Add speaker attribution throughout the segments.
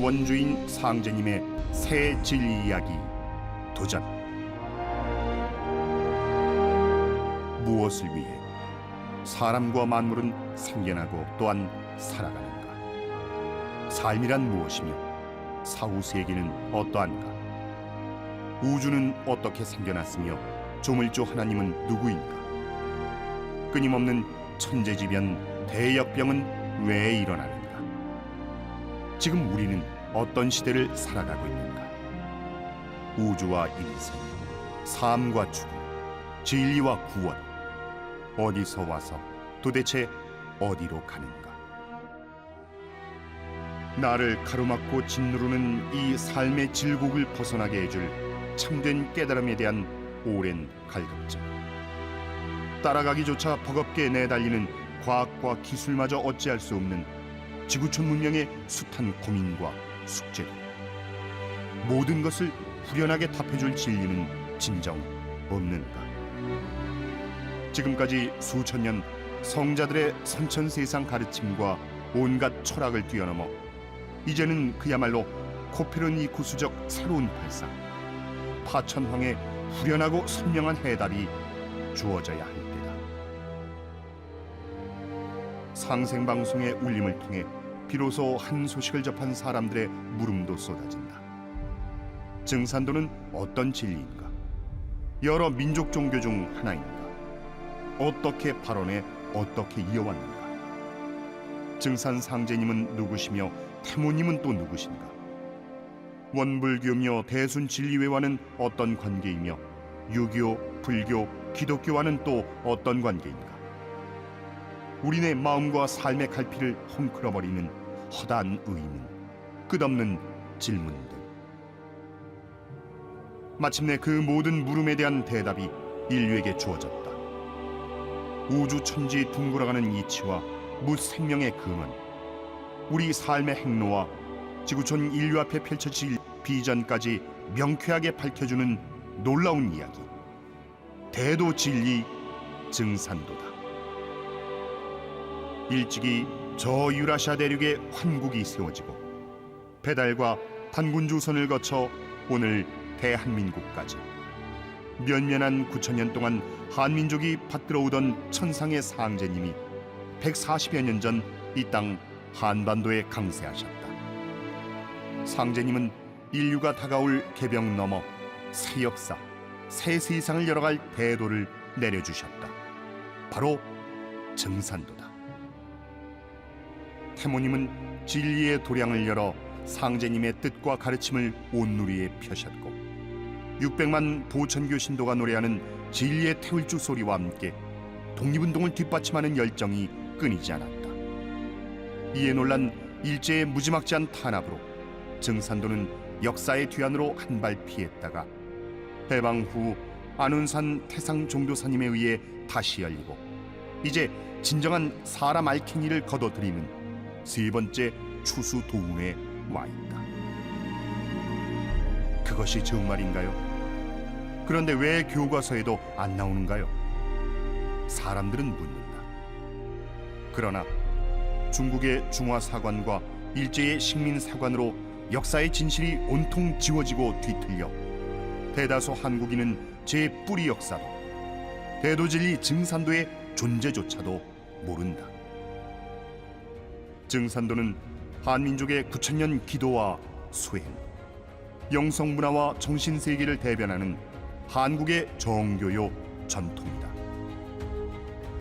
Speaker 1: 원주인 상제님의 새 진리 이야기 도전. 무엇을 위해 사람과 만물은 생겨나고 또한 살아가는가? 삶이란 무엇이며 사후 세계는 어떠한가? 우주는 어떻게 생겨났으며 조물주 하나님은 누구인가? 끊임없는 천재지변 대역병은 왜 일어나는가? 지금 우리는 어떤 시대를 살아가고 있는가? 우주와 인생, 삶과 죽음, 진리와 구원, 어디서 와서 도대체 어디로 가는가? 나를 가로막고 짓누르는 이 삶의 질곡을 벗어나게 해줄 참된 깨달음에 대한 오랜 갈급증, 따라가기조차 버겁게 내달리는 과학과 기술마저 어찌할 수 없는 지구촌 문명의 숱한 고민과 숙제들, 모든 것을 후련하게 답해줄 진리는 진정 없는가? 지금까지 수천 년 성자들의 선천세상 가르침과 온갖 철학을 뛰어넘어 이제는 그야말로 코페르니쿠스적 새로운 발상, 파천황의 후련하고 선명한 해답이 주어져야 할 때다. 상생방송의 울림을 통해 비로소 한 소식을 접한 사람들의 물음도 쏟아진다. 증산도는 어떤 진리인가? 여러 민족 종교 중 하나인가? 어떻게 발언해 어떻게 이어왔는가? 증산 상제님은 누구시며 태모님은 또 누구신가? 원불교며 대순 진리회와는 어떤 관계이며 유교, 불교, 기독교와는 또 어떤 관계인가? 우리네 마음과 삶의 갈피를 헝클어버리는 허다한 의문, 끝없는 질문들. 마침내 그 모든 물음에 대한 대답이 인류에게 주어졌다. 우주 천지 둥글어가는 이치와 무생명의 근원, 우리 삶의 행로와 지구촌 인류 앞에 펼쳐질 비전까지 명쾌하게 밝혀주는 놀라운 이야기, 대도 진리 증산도다. 일찍이 저 유라시아 대륙에 환국이 세워지고 배달과 단군주선을 거쳐 오늘 대한민국까지 면면한 9천년 동안 한민족이 받들어오던 천상의 상제님이 140여 년 전 이 땅 한반도에 강세하셨다. 상제님은 인류가 다가올 개병 넘어 새 역사, 새 세상을 열어갈 대도를 내려주셨다. 바로 증산도다. 태모님은 진리의 도량을 열어 상제님의 뜻과 가르침을 온누리에 펴셨고 600만 보천교 신도가 노래하는 진리의 태울주 소리와 함께 독립운동을 뒷받침하는 열정이 끊이지 않았다. 이에 놀란 일제의 무지막지한 탄압으로 증산도는 역사의 뒤안으로 한 발 피했다가 해방 후 안운산 태상 종교사님에 의해 다시 열리고 이제 진정한 사람 알갱이를 거둬들이는 세 번째 추수 도움에 와 있다. 그것이 정말인가요? 그런데 왜 교과서에도 안 나오는가요? 사람들은 묻는다. 그러나 중국의 중화사관과 일제의 식민사관으로 역사의 진실이 온통 지워지고 뒤틀려 대다수 한국인은 제 뿌리 역사도 대도진리 증산도의 존재조차도 모른다. 증산도는 한민족의 9천년 기도와 수행, 영성문화와 정신세계를 대변하는 한국의 정교요 전통이다.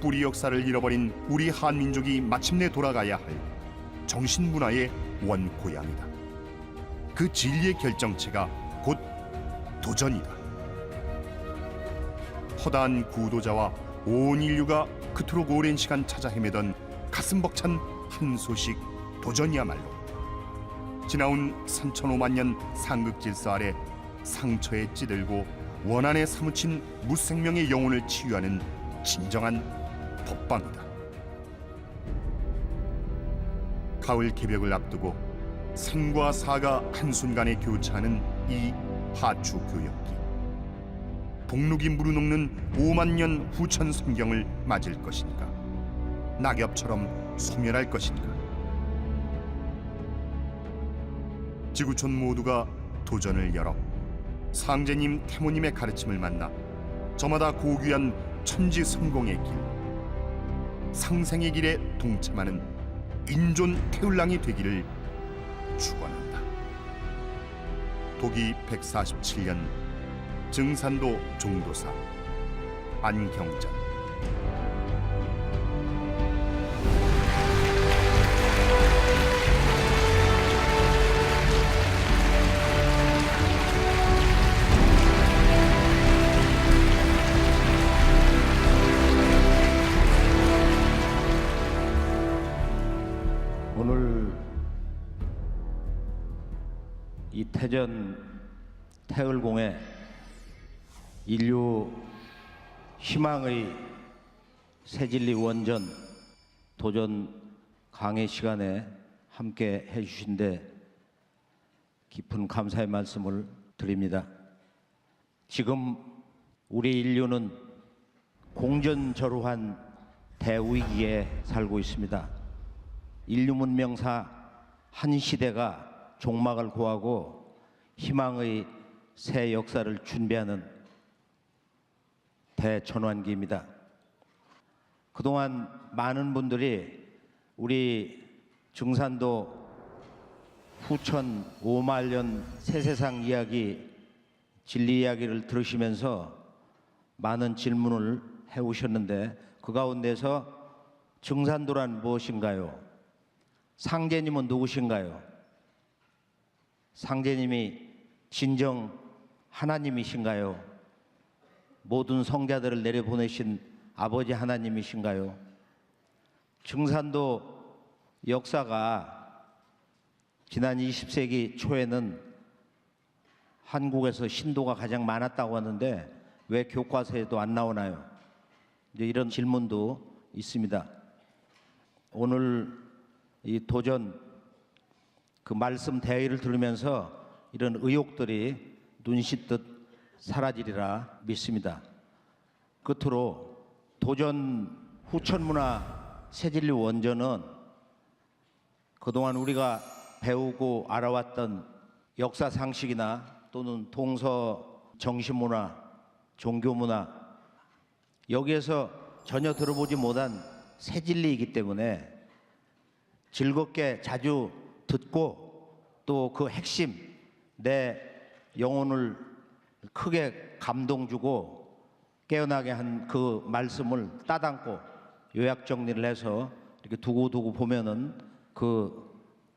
Speaker 1: 뿌리 역사를 잃어버린 우리 한민족이 마침내 돌아가야 할 정신문화의 원고향이다. 그 진리의 결정체가 곧 도전이다. 허다한 구도자와 온 인류가 그토록 오랜 시간 찾아 헤매던 가슴 벅찬 한 소식 도전이야말로 지나온 3,500만 년 상극질서 아래 상처에 찌들고 원한에 사무친 무생명의 영혼을 치유하는 진정한 법방이다. 가을 개벽을 앞두고 생과 사가 한순간에 교차하는 이 하추 교역기, 복록이 무르녹는 5만 년 후천 성경을 맞을 것인가? 낙엽처럼 소멸할 것인가? 지구촌 모두가 도전을 열어 상제님 태모님의 가르침을 만나 저마다 고귀한 천지 성공의 길, 상생의 길에 동참하는 인존 태울랑이 되기를 축원한다. 도기 147년 증산도 종도사 안경전.
Speaker 2: 오늘 이 태전 태을공에 인류 희망의 새진리 원전 도전 강의 시간에 함께 해주신 데 깊은 감사의 말씀을 드립니다. 지금 우리 인류는 공전저루한 대위기에 살고 있습니다. 인류 문명사 한 시대가 종막을 고하고 희망의 새 역사를 준비하는 대전환기입니다. 그동안 많은 분들이 우리 증산도 후천 5만년 새세상 이야기, 진리 이야기를 들으시면서 많은 질문을 해오셨는데 그 가운데서 증산도란 무엇인가요? 상제님은 누구신가요? 상제님이 진정 하나님이신가요? 모든 성자들을 내려보내신 아버지 하나님이신가요? 증산도 역사가 지난 20세기 초에는 한국에서 신도가 가장 많았다고 하는데 왜 교과서에도 안 나오나요? 이제 이런 질문도 있습니다. 오늘 이 도전 그 말씀 대의를 들으면서 이런 의혹들이 눈씻듯 사라지리라 믿습니다. 끝으로 도전 후천문화 새진리 원전은 그동안 우리가 배우고 알아왔던 역사 상식이나 또는 동서 정신문화, 종교문화 여기에서 전혀 들어보지 못한 새진리이기 때문에 즐겁게 자주 듣고 또 그 핵심 내 영혼을 크게 감동 주고 깨어나게 한 그 말씀을 따담고 요약 정리를 해서 이렇게 두고두고 보면은 그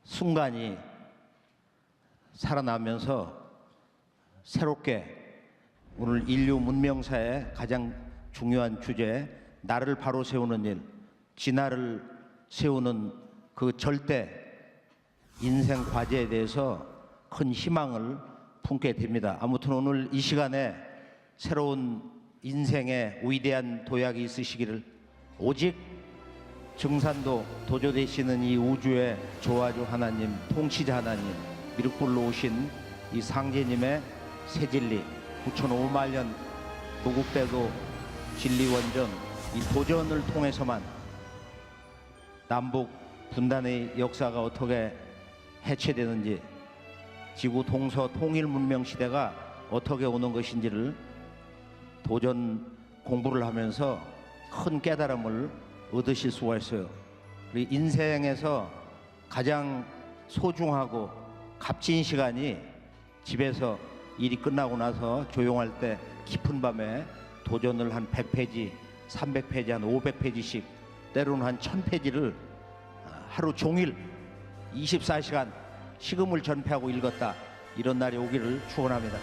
Speaker 2: 순간이 살아나면서 새롭게 오늘 인류 문명사의 가장 중요한 주제 나를 바로 세우는 일, 진화를 세우는 그 절대 인생 과제에 대해서 큰 희망을 품게 됩니다. 아무튼 오늘 이 시간에 새로운 인생의 위대한 도약이 있으시기를 오직 증산도 도조되시는 이 우주의 조화주 하나님, 통치자 하나님, 미륵불로 오신 이 상제님의 새진리 9,500년 무국대도 진리원전 이 도전을 통해서만 남북 분단의 역사가 어떻게 해체되는지 지구 동서 통일 문명 시대가 어떻게 오는 것인지를 도전 공부를 하면서 큰 깨달음을 얻으실 수가 있어요. 우리 인생에서 가장 소중하고 값진 시간이 집에서 일이 끝나고 나서 조용할 때 깊은 밤에 도전을 한 100페이지, 300페이지, 한 500페이지씩 때로는 한 1000페이지를 하루 종일 24시간 식음을 전폐하고 읽었다. 이런 날이 오기를 축원합니다.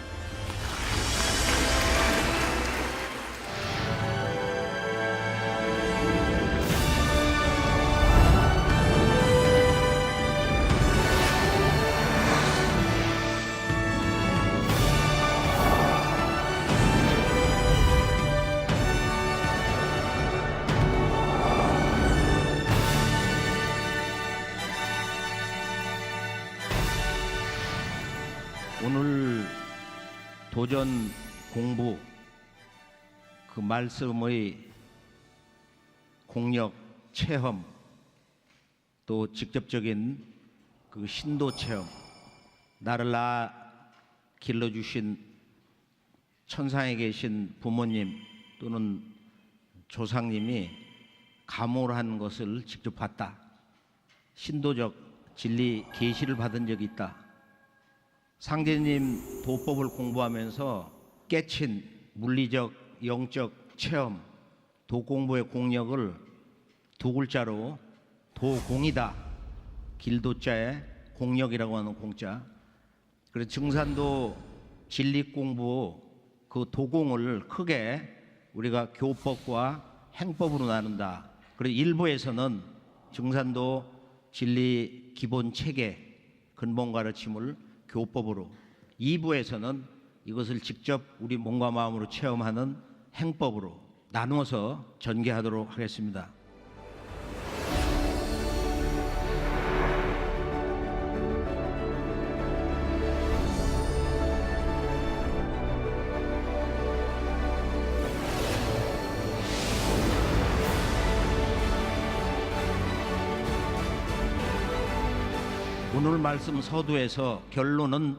Speaker 2: 오늘 도전 공부 그 말씀의 공력 체험 또 직접적인 그 신도 체험 나를 낳아 길러주신 천상에 계신 부모님 또는 조상님이 감호한 것을 직접 봤다. 신도적 진리 계시를 받은 적이 있다. 상제님 도법을 공부하면서 깨친 물리적, 영적 체험, 도공부의 공력을 두 글자로 도공이다. 길도자에 공력이라고 하는 공자. 그래서 증산도 진리 공부 그 도공을 크게 우리가 교법과 행법으로 나눈다. 그리고 일부에서는 증산도 진리 기본 체계 근본 가르침을 교법으로, 2부에서는 이것을 직접 우리 몸과 마음으로 체험하는 행법으로 나누어서 전개하도록 하겠습니다. 오늘 말씀 서두에서 결론은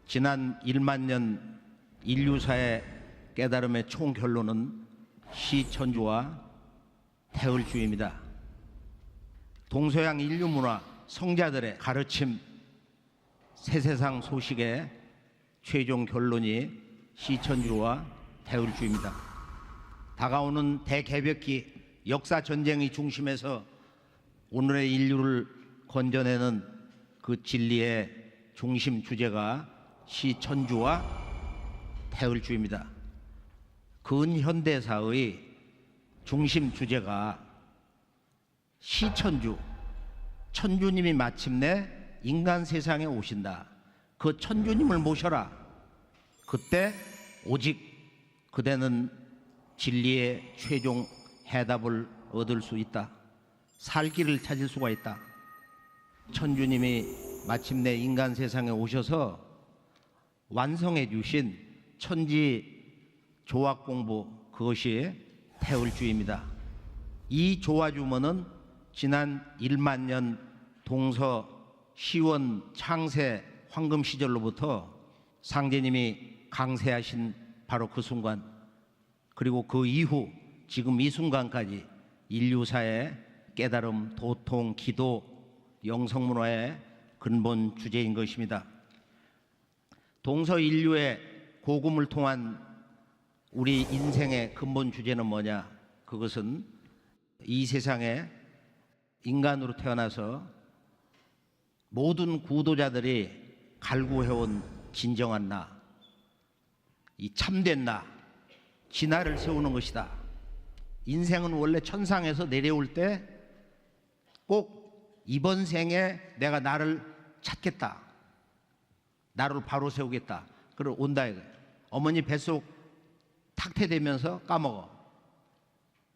Speaker 2: 지난 1만 년 인류사의 깨달음의 총 결론은 시천주와 태을주입니다. 동서양 인류 문화 성자들의 가르침 세세상 소식의 최종 결론이 시천주와 태을주입니다. 다가오는 대개벽기 역사 전쟁의 중심에서 오늘의 인류를 건져내는 그 진리의 중심 주제가 시천주와 태을주입니다. 근현대사의 중심 주제가 시천주, 천주님이 마침내 인간 세상에 오신다. 그 천주님을 모셔라. 그때 오직 그대는 진리의 최종 해답을 얻을 수 있다. 살 길을 찾을 수가 있다. 천주님이 마침내 인간 세상에 오셔서 완성해 주신 천지 조화 공부, 그것이 태을주입니다. 이 조화주문은 지난 1만 년 동서 시원 창세 황금 시절로부터 상제님이 강세하신 바로 그 순간, 그리고 그 이후 지금 이 순간까지 인류사의 깨달음, 도통, 기도, 영성문화의 근본 주제인 것입니다. 동서 인류의 고금을 통한 우리 인생의 근본 주제는 뭐냐? 그것은 이 세상에 인간으로 태어나서 모든 구도자들이 갈구해온 진정한 나, 이 참된 나, 진화를 세우는 것이다. 인생은 원래 천상에서 내려올 때 꼭 이번 생에 내가 나를 찾겠다, 나를 바로 세우겠다, 그러고 온다 이거예요. 어머니 뱃속 탁태되면서 까먹어.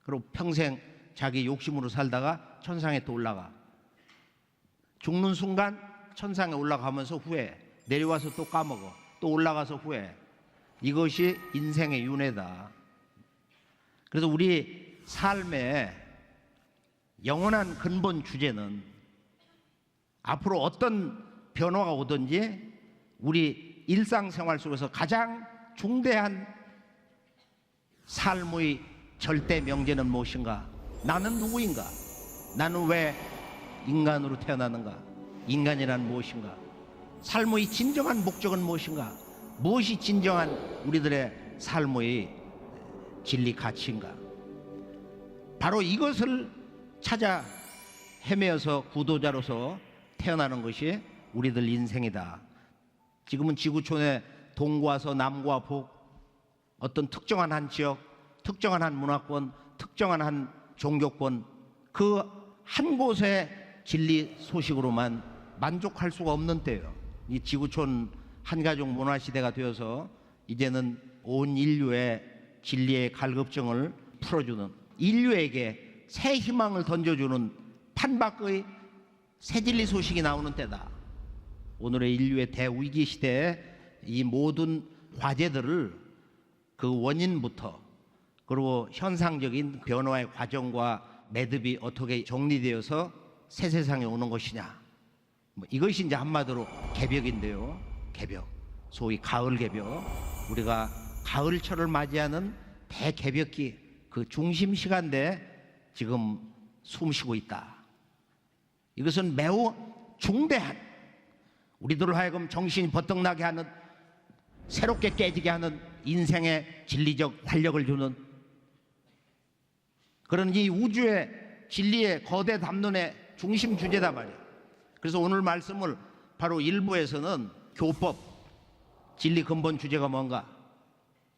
Speaker 2: 그리고 평생 자기 욕심으로 살다가 천상에 또 올라가. 죽는 순간 천상에 올라가면서 후회해. 내려와서 또 까먹어. 또 올라가서 후회해. 이것이 인생의 윤회다. 그래서 우리 삶의 영원한 근본 주제는 앞으로 어떤 변화가 오든지 우리 일상생활 속에서 가장 중대한 삶의 절대 명제는 무엇인가? 나는 누구인가? 나는 왜 인간으로 태어나는가? 인간이란 무엇인가? 삶의 진정한 목적은 무엇인가? 무엇이 진정한 우리들의 삶의 진리 가치인가? 바로 이것을 찾아 헤매어서 구도자로서 태어나는 것이 우리들 인생이다. 지금은 지구촌의 동과 서, 남과 북, 어떤 특정한 한 지역, 특정한 한 문화권, 특정한 한 종교권, 그 한 곳의 진리 소식으로만 만족할 수가 없는 때예요. 이 지구촌 한가족 문화시대가 되어서 이제는 온 인류의 진리의 갈급증을 풀어주는, 인류에게 새 희망을 던져주는 판박의 새 진리 소식이 나오는 때다. 오늘의 인류의 대위기 시대에 이 모든 과제들을 그 원인부터, 그리고 현상적인 변화의 과정과 매듭이 어떻게 정리되어서 새 세상에 오는 것이냐, 이것이 이제 한마디로 개벽인데요. 개벽, 소위 가을 개벽. 우리가 가을철을 맞이하는 대개벽기 그 중심 시간대에 지금 숨쉬고 있다. 이것은 매우 중대한, 우리들을 하여금 정신이 버떡나게 하는, 새롭게 깨지게 하는, 인생의 진리적 활력을 주는 그런 이 우주의 진리의 거대 담론의 중심 주제다 말이야. 그래서 오늘 말씀을 바로 1부에서는 교법, 진리 근본 주제가 뭔가,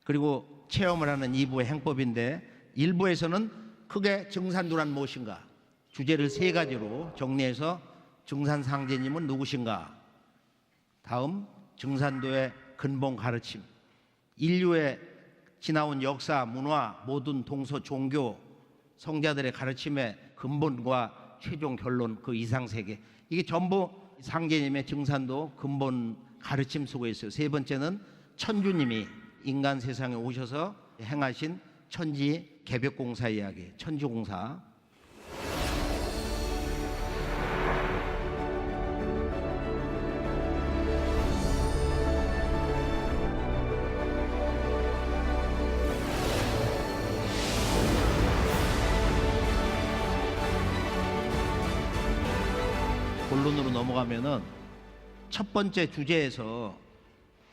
Speaker 2: 그리고 체험을 하는 2부의 행법인데, 1부에서는 크게 증산도란 무엇인가 주제를 3가지로 정리해서 증산상제님은 누구신가, 다음 증산도의 근본 가르침, 인류의 지나온 역사, 문화, 모든 동서, 종교, 성자들의 가르침의 근본과 최종 결론, 그 이상세계, 이게 전부 상제님의 증산도 근본 가르침 속에 있어요. 3번째는 천주님이 인간 세상에 오셔서 행하신 천지 개벽공사 이야기, 천주공사. 본론으로 넘어가면은 첫 번째 주제에서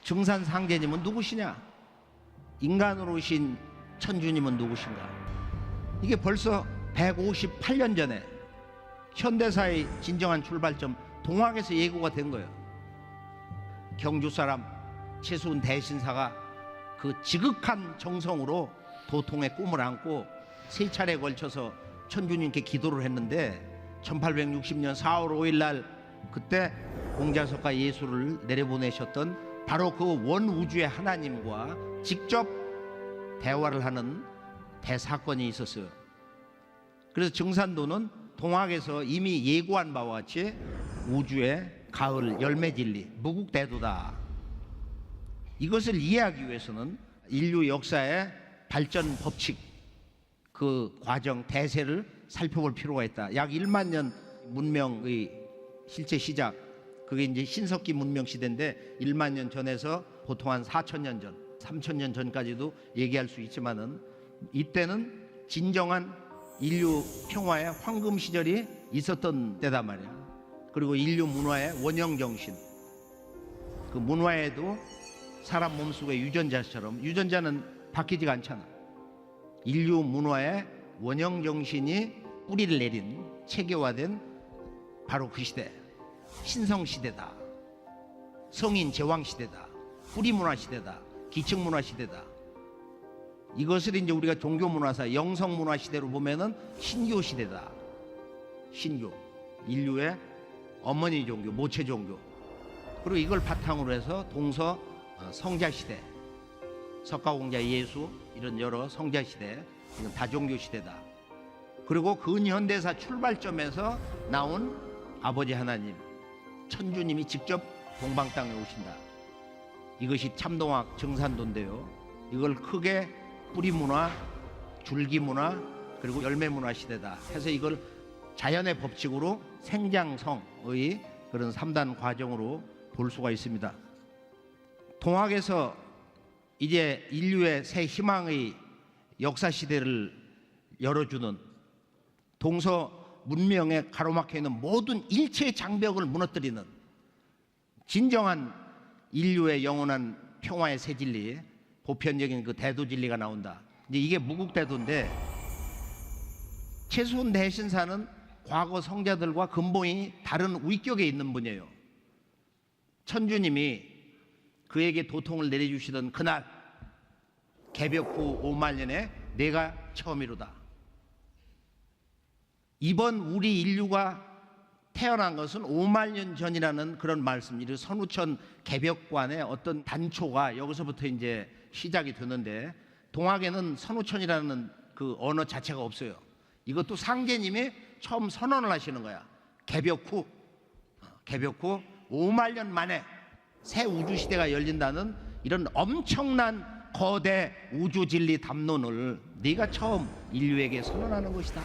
Speaker 2: 증산상제님은 누구시냐, 인간으로 오신 천주님은 누구신가, 이게 벌써 158년 전에 현대사의 진정한 출발점 동학에서 예고가 된 거예요. 경주 사람 최수훈 대신사가 그 지극한 정성으로 도통의 꿈을 안고 3차례에 걸쳐서 천주님께 기도를 했는데 1860년 4월 5일 날 그때 공자석과 예수를 내려보내셨던 바로 그 원우주의 하나님과 직접 대화를 하는 대사건이 있었어요. 그래서 증산도는 동학에서 이미 예고한 바와 같이 우주의 가을 열매 진리, 무국대도다. 이것을 이해하기 위해서는 인류 역사의 발전 법칙, 그 과정, 대세를 살펴볼 필요가 있다. 약 1만 년 문명의 실제 시작, 그게 이제 신석기 문명 시대인데 1만 년 전에서 보통 한 4,000년 전, 3,000년 전까지도 얘기할 수 있지만은 이때는 진정한 인류 평화의 황금 시절이 있었던 때다 말이야. 그리고 인류 문화의 원형 정신, 그 문화에도 사람 몸속의 유전자처럼, 유전자는 바뀌지가 않잖아. 인류 문화의 원형 정신이 뿌리를 내린, 체계화된 바로 그 시대, 신성 시대다. 성인 제왕 시대다. 뿌리 문화 시대다. 기층 문화 시대다. 이것을 이제 우리가 종교 문화사, 영성 문화 시대로 보면은 신교 시대다. 신교, 인류의 어머니 종교, 모체 종교. 그리고 이걸 바탕으로 해서 동서 성자 시대, 석가공자 예수, 이런 여러 성자 시대, 이건 다종교 시대다. 그리고 근현대사 출발점에서 나온 아버지 하나님, 천주님이 직접 동방 땅에 오신다. 이것이 참동학 증산도인데요. 이걸 크게 뿌리 문화, 줄기 문화, 그리고 열매 문화 시대다 해서 이걸 자연의 법칙으로 생장성의 그런 3단 과정으로 볼 수가 있습니다. 동학에서 이제 인류의 새 희망의 역사 시대를 열어주는, 동서 문명에 가로막혀 있는 모든 일체의 장벽을 무너뜨리는 진정한 인류의 영원한 평화의 새 진리, 보편적인 그 대도 진리가 나온다. 이제 이게 무국대도인데, 최수훈 대신사는 과거 성자들과 근본이 다른 위격에 있는 분이에요. 천주님이 그에게 도통을 내려주시던 그날, 개벽 후 5만 년에 내가 처음이로다. 이번 우리 인류가 태어난 것은 5만 년 전이라는 그런 말씀, 이 선우천 개벽관의 어떤 단초가 여기서부터 이제 시작이 되는데, 동학에는 선우천이라는 그 언어 자체가 없어요. 이것도 상제님이 처음 선언을 하시는 거야. 개벽 후 5만 년 만에 새 우주 시대가 열린다는 이런 엄청난 거대 우주 진리 담론을 네가 처음 인류에게 선언하는 것이다.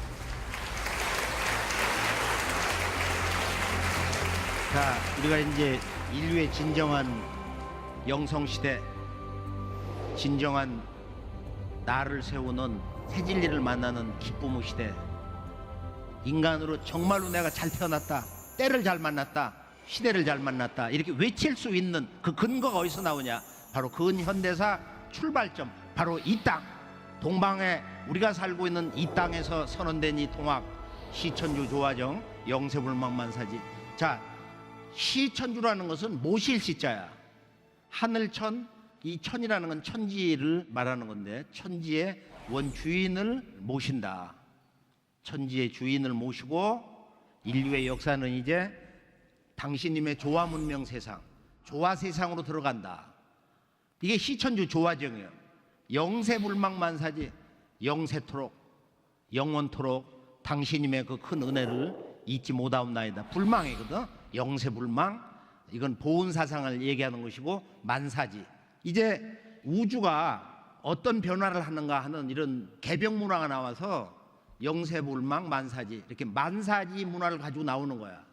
Speaker 2: 자, 우리가 이제 인류의 진정한 영성시대, 진정한 나를 세우는 새 진리를 만나는 기쁨의 시대, 인간으로 정말로 내가 잘 태어났다, 때를 잘 만났다, 시대를 잘 만났다, 이렇게 외칠 수 있는 그 근거가 어디서 나오냐? 바로 근현대사 출발점, 바로 이 땅, 동방에 우리가 살고 있는 이 땅에서 선언된 이 동학, 시천주 조화정 영세불망만사지. 자, 시천주라는 것은 모실 시자야. 하늘천, 이 천이라는 건 천지를 말하는 건데, 천지의 원주인을 모신다. 천지의 주인을 모시고 인류의 역사는 이제 당신님의 조화 문명 세상, 조화 세상으로 들어간다. 이게 시천주 조화정이에요. 영세불망만사지. 영세토록, 영원토록 당신님의 그 큰 은혜를 잊지 못하옵나이다. 불망이거든. 영세불망, 이건 보은사상을 얘기하는 것이고, 만사지. 이제 우주가 어떤 변화를 하는가 하는 이런 개벽 문화가 나와서 영세불망 만사지, 이렇게 만사지 문화를 가지고 나오는 거야.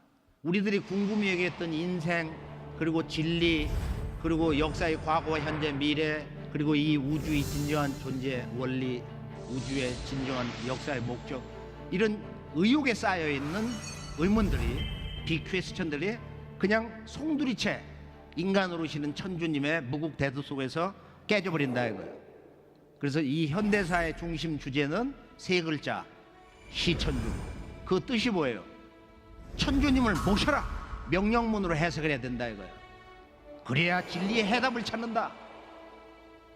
Speaker 2: 우리들이 궁금히 얘기했던 인생, 그리고 진리, 그리고 역사의 과거, 현재, 미래, 그리고 이 우주의 진정한 존재 원리, 우주의 진정한 역사의 목적, 이런 의혹에 쌓여있는 의문들이, 빅퀘스천들이 그냥 송두리째 인간으로 오시는 천주님의 무국대도 속에서 깨져버린다 이거예요. 그래서 이 현대사의 중심 주제는 세 글자, 시천주. 그 뜻이 뭐예요? 천주님을 모셔라, 명령문으로 해석을 해야 된다 이거예요. 그래야 진리의 해답을 찾는다.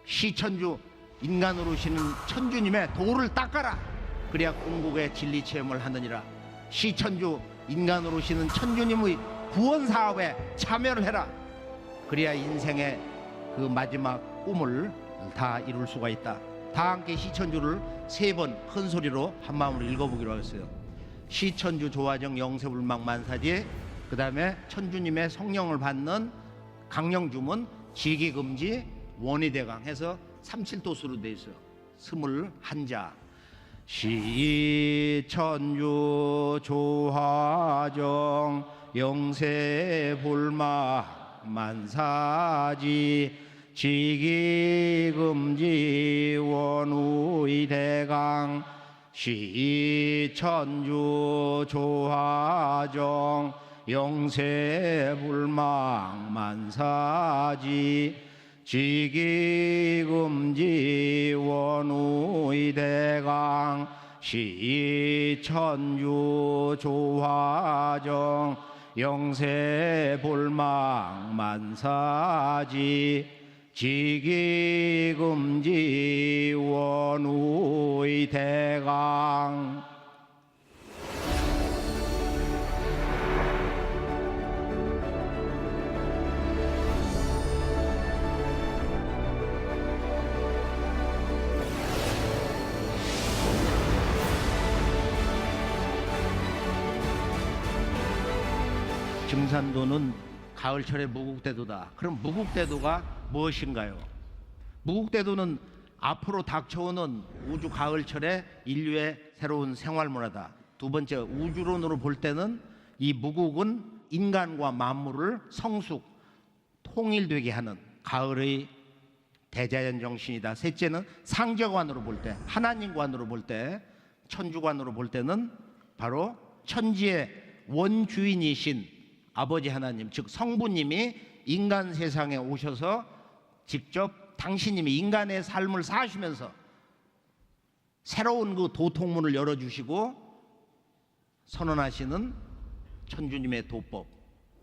Speaker 2: 시천주, 인간으로 오시는 천주님의 도를 닦아라, 그래야 궁극의 진리 체험을 하느니라. 시천주, 인간으로 오시는 천주님의 구원 사업에 참여를 해라, 그래야 인생의 그 마지막 꿈을 다 이룰 수가 있다. 다 함께 시천주를 세 번 큰 소리로 한 마음으로 읽어보기로 하겠어요. 시천주 조화정 영세불망만사지. 그 다음에 천주님의 성령을 받는 강령주문 지기금지 원의대강 해서 37도수로 돼 있어요. 21자. 시천주 조화정 영세불망만사지. 지기금지 원의대강. 시천주 조화정 영세불망만사지. 지기금지 원의대강. 시천주 조화정 영세불망만사지. 지기금지 원의대강. 증산도는 가을철의 무국대도다. 그럼 무국대도가 무엇인가요? 무국대도는 앞으로 닥쳐오는 우주 가을철의 인류의 새로운 생활문화다. 두 번째, 우주론으로 볼 때는 이 무국은 인간과 만물을 성숙, 통일되게 하는 가을의 대자연 정신이다. 셋째는 상제관으로 볼 때, 하나님관으로 볼 때, 천주관으로 볼 때는 바로 천지의 원주인이신 아버지 하나님, 즉 성부님이 인간 세상에 오셔서 직접 당신님이 인간의 삶을 사시면서 새로운 그 도통문을 열어주시고 선언하시는 천주님의 도법,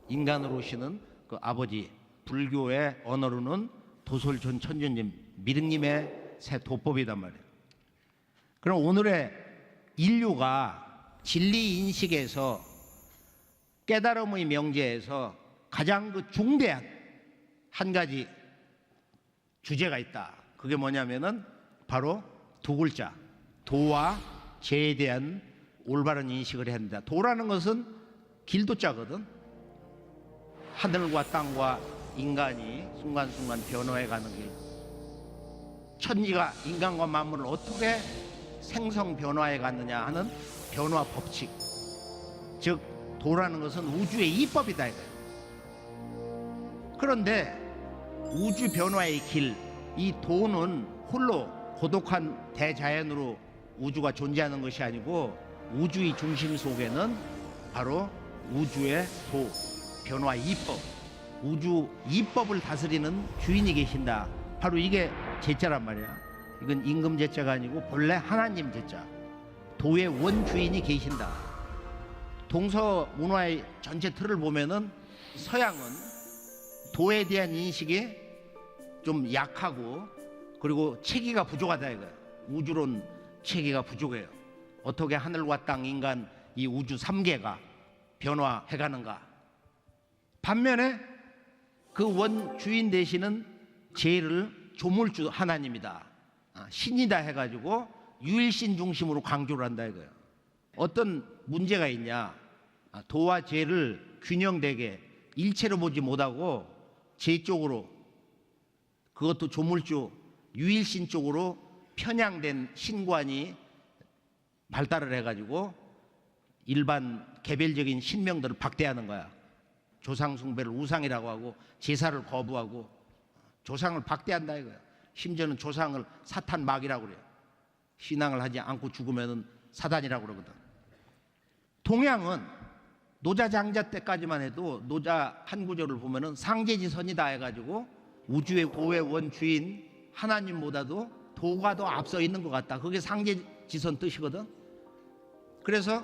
Speaker 2: 인간으로 오시는 그 아버지, 불교의 언어로는 도솔촌 천주님, 미륵님의 새 도법이단 말이에요. 그럼 오늘의 인류가 진리 인식에서, 깨달음의 명제에서 가장 그 중대한 한 가지 주제가 있다. 그게 뭐냐면은 바로 두 글자, 도와 죄에 대한 올바른 인식을 해야 한다. 도라는 것은 길도자거든. 하늘과 땅과 인간이 순간순간 변화해가는 길, 천지가 인간과 만물을 어떻게 생성 변화해 갔느냐 하는 변화 법칙, 즉 도라는 것은 우주의 이법이다 이거예요. 그런데 우주 변화의 길, 이 도는 홀로 고독한 대자연으로 우주가 존재하는 것이 아니고 우주의 중심 속에는 바로 우주의 도, 변화 이법, 우주 이법을 다스리는 주인이 계신다. 바로 이게 제자란 말이야. 이건 임금 제자가 아니고 본래 하나님 제자, 도의 원주인이 계신다. 동서 문화의 전체 틀을 보면은 서양은 도에 대한 인식이 좀 약하고 그리고 체계가 부족하다 이거예요. 우주론 체계가 부족해요. 어떻게 하늘과 땅, 인간 이 우주 3계가 변화해가는가. 반면에 그 원주인 되시는 제를 조물주 하나님이다, 신이다 해가지고 유일신 중심으로 강조를 한다 이거예요. 어떤 문제가 있냐, 도와 죄를 균형되게 일체로 보지 못하고 죄 쪽으로, 그것도 조물주 유일신 쪽으로 편향된 신관이 발달을 해가지고 일반 개별적인 신명들을 박대하는 거야. 조상 숭배를 우상이라고 하고 제사를 거부하고 조상을 박대한다 이거야. 심지어는 조상을 사탄 마귀라고 그래요. 신앙을 하지 않고 죽으면 사단이라고 그러거든. 동양은 노자장자 때까지만 해도 노자 한 구절을 보면은 상제지선이다 해가지고 우주의 도의 원주인 하나님보다도 도가 더 앞서 있는 것 같다. 그게 상제지선 뜻이거든. 그래서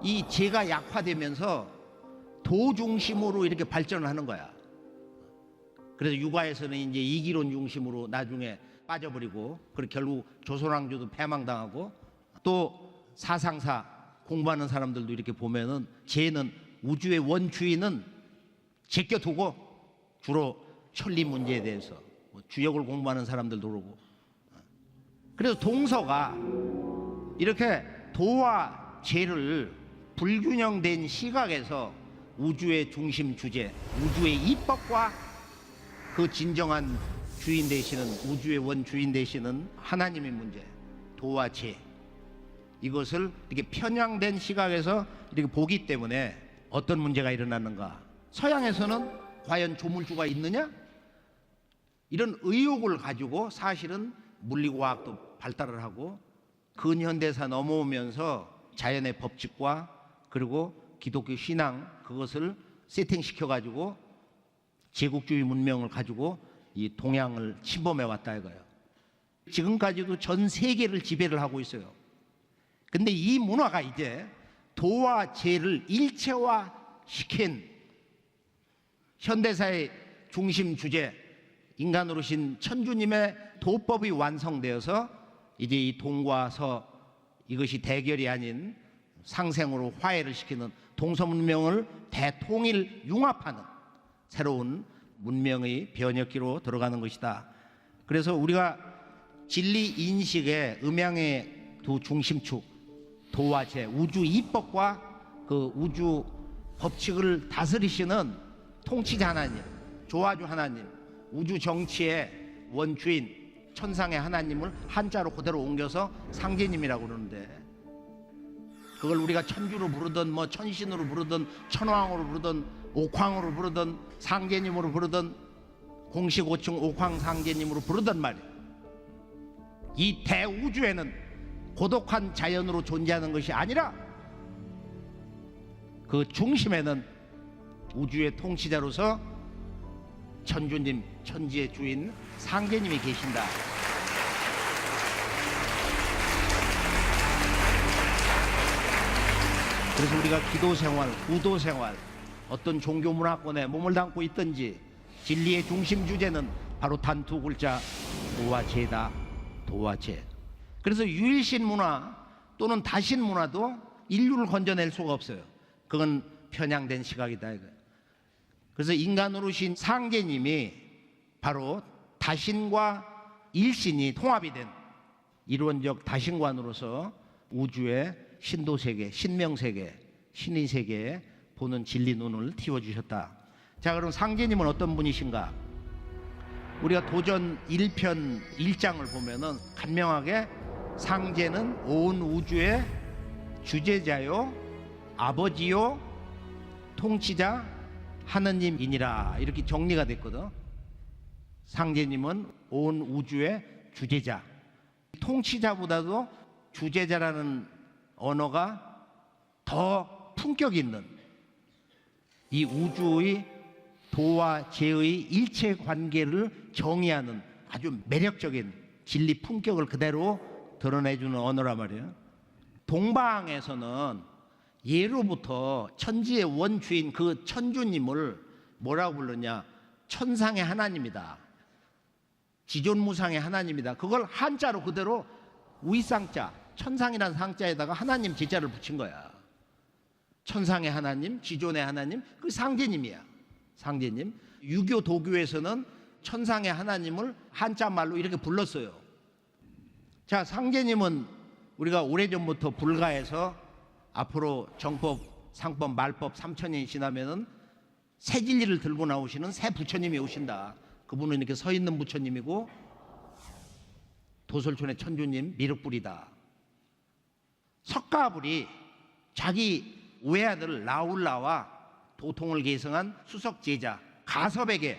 Speaker 2: 이 죄가 약화되면서 도 중심으로 이렇게 발전을 하는 거야. 그래서 육아에서는 이제 이기론 중심으로 나중에 빠져버리고, 그리고 결국 조선왕조도 패망당하고, 또 사상사 공부하는 사람들도 이렇게 보면은 죄는 우주의 원주인은 제껴두고 주로 천리 문제에 대해서 주역을 공부하는 사람들도 그러고. 그래서 동서가 이렇게 도와 죄를 불균형된 시각에서 우주의 중심 주제, 우주의 이법과 그 진정한 주인 되시는 우주의 원주인 되시는 하나님의 문제, 도와 죄, 이것을 이렇게 편향된 시각에서 이렇게 보기 때문에 어떤 문제가 일어나는가. 서양에서는 과연 조물주가 있느냐? 이런 의혹을 가지고 사실은 물리과학도 발달을 하고 근현대사 넘어오면서 자연의 법칙과 그리고 기독교 신앙, 그것을 세팅시켜 가지고 제국주의 문명을 가지고 이 동양을 침범해 왔다 이거예요. 지금까지도 전 세계를 지배를 하고 있어요. 근데 이 문화가 이제 도와 죄를 일체화시킨 현대사의 중심 주제, 인간으로신 천주님의 도법이 완성되어서 이제 이 동과 서, 이것이 대결이 아닌 상생으로 화해를 시키는 동서문명을 대통일 융합하는 새로운 문명의 변혁기로 들어가는 것이다. 그래서 우리가 진리 인식의 음양의 두 중심축, 도와 죄, 우주 이법과 그 우주 법칙을 다스리시는 통치자 하나님, 조화주 하나님, 우주 정치의 원주인, 천상의 하나님을 한자로 그대로 옮겨서 상제님이라고 그러는데, 그걸 우리가 천주로 부르든 뭐 천신으로 부르든 천왕으로 부르든 옥황으로 부르든 상제님으로 부르든 공식 호칭 옥황 상제님으로 부르든 말이에요. 이 대우주에는 고독한 자연으로 존재하는 것이 아니라 그 중심에는 우주의 통치자로서 천주님, 천지의 주인 상제님이 계신다. 그래서 우리가 기도 생활, 구도 생활, 어떤 종교 문화권에 몸을 담고 있든지 진리의 중심 주제는 바로 단 두 글자, 도와 죄다. 도와 죄. 그래서 유일신 문화 또는 다신 문화도 인류를 건져낼 수가 없어요. 그건 편향된 시각이다 이거예요. 그래서 인간으로신 상제님이 바로 다신과 일신이 통합이 된 이론적 다신관으로서 우주의 신도세계, 신명세계, 신의세계에 보는 진리 눈을 틔워주셨다. 자, 그럼 상제님은 어떤 분이신가? 우리가 도전 1편 1장을 보면은 간명하게 상제는 온 우주의 주제자요, 아버지요, 통치자, 하느님이니라 이렇게 정리가 됐거든. 상제님은 온 우주의 주제자. 통치자보다도 주제자라는 언어가 더 품격 있는 이 우주의 도와 재의 일체 관계를 정의하는 아주 매력적인 진리 품격을 그대로 드러내주는 언어란 말이에요. 동방에서는 예로부터 천지의 원주인 그 천주님을 뭐라고 불렀냐? 천상의 하나님이다. 지존무상의 하나님이다. 그걸 한자로 그대로 위상자, 천상이라는 상자에다가 하나님 제자를 붙인 거야. 천상의 하나님, 지존의 하나님, 그 상제님이야. 상제님. 유교 도교에서는 천상의 하나님을 한자 말로 이렇게 불렀어요. 자, 상제님은 우리가 오래전부터 불가에서 앞으로 정법, 상법, 말법 3000년이 지나면은 새 진리를 들고 나오시는 새 부처님이 오신다. 그분은 이렇게 서 있는 부처님이고 도솔촌의 천주님 미륵불이다. 석가불이 자기 외아들 라울라와 도통을 계승한 수석 제자 가섭에게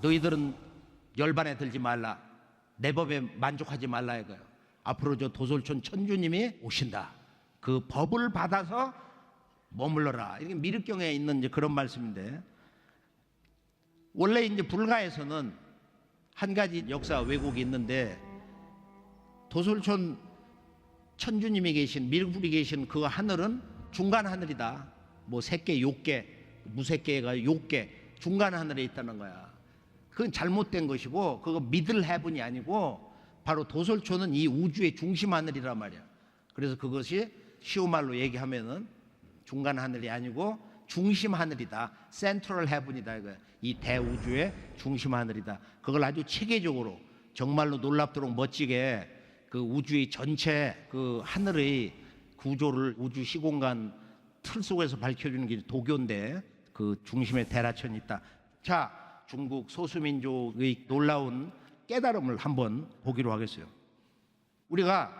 Speaker 2: 너희들은 열반에 들지 말라, 내 법에 만족하지 말라 이거예요. 앞으로 저 도솔촌 천주님이 오신다. 그 법을 받아서 머물러라. 이게 미륵경에 있는 이제 그런 말씀인데, 원래 이제 불가에서는 한 가지 역사 왜곡이 있는데, 도솔촌 천주님이 계신 미륵불이 계신 그 하늘은 중간 하늘이다. 뭐 새끼 욕계, 무새끼가 욕계 중간 하늘에 있다는 거야. 그건 잘못된 것이고, 그거 미들 헤븐이 아니고 바로 도솔촌은 이 우주의 중심 하늘이란 말이야. 그래서 그것이 쉬운 말로 얘기하면은 중간 하늘이 아니고 중심 하늘이다. 센트럴 헤븐이다 이거야. 이 대우주의 중심 하늘이다. 그걸 아주 체계적으로 정말로 놀랍도록 멋지게 그 우주의 전체 그 하늘의 구조를 우주 시공간 틀 속에서 밝혀주는 게 도교인데, 그 중심에 대라천이 있다. 자, 중국 소수민족의 놀라운 깨달음을 한번 보기로 하겠어요. 우리가